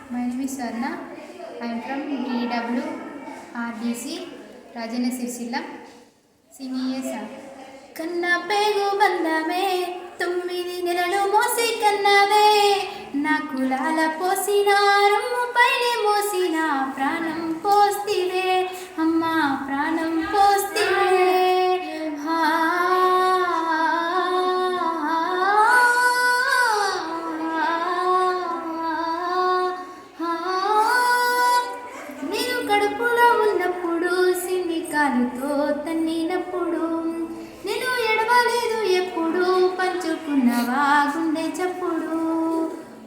My name is Swarna. I am from DWRDC, Rajana Sircilla, singing a song. కన్న పేగు బంధమే తొమ్మిది నెలలు మోసి కన్నవే నా కులాల పోసిన రొమ్ము పైనే మోసిన ప్రాణం పోస్తివే అమ్మా ప్రాణం పోస్తివే నేను కడుపులో ఉన్నప్పుడు సిన్ని కాలుతో తన్నినప్పుడు నేను ఎడవలేదు ఎప్పుడు పంచుకున్నవా గుండె చప్పుడు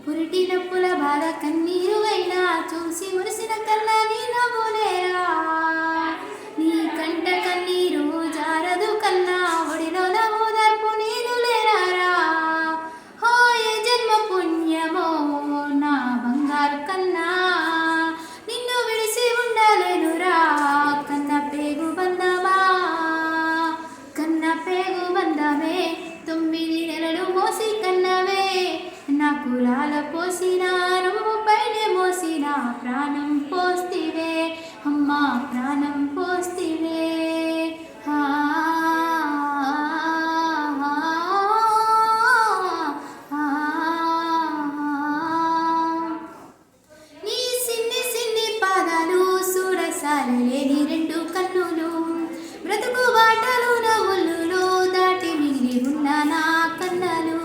పురిటి నొప్పుల బాధ కన్నీరు అయినా చూసి మురిసిన కన్నా నీ నవ్వులేరా నీ కంట కన్నీరు జారదు కన్నా ఒడిలో ఓదార్పు నీరు లేరారా హో ఏ జన్మ పుణ్యమో నా బంగారు కన్నా నిన్ను విడిసి ఉండలేనురా కన్న పేగు బంధమా కన్న పేగు బంధమే తొమ్మిది నెలలు మోసి కన్నవే నా కులాల పోసిన రొమ్ము పైనే మోసిన ప్రాణం పోస్తివే అమ్మా ప్రాణం పోస్తివే నీ సిన్ని సిన్ని పాదాలు చూడసాలే నీ రెండు కన్నులు బ్రతుకు బాటలు నవ్వులు దాటి మిగిలి ఉన్న నా కన్నలు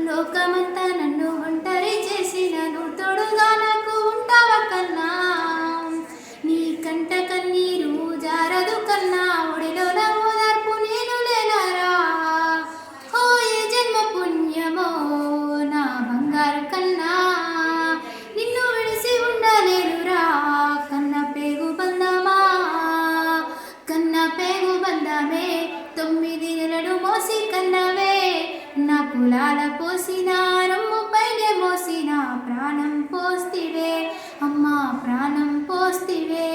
లోకమంతా నన్ను ఒంటరి చేసినను తోడుగా నాకు ఉంటావా కన్నా నీ కంట కన్నీరు జారదు కన్నా ఒడిలో ఓదార్పు నేను లేనారా హో ఏ జన్మ పుణ్యమో నా బంగారు కన్నా నిన్ను విడిసి ఉండలేనురా కన్న పేగు బంధమా కన్న పేగు బంధమే తొమ్మిది నెలలు మోసి కన్నవే నా కులాల పోసిన రొమ్ము పైనే మోసిన ప్రాణం పోస్తివే అమ్మా ప్రాణం పోస్తివే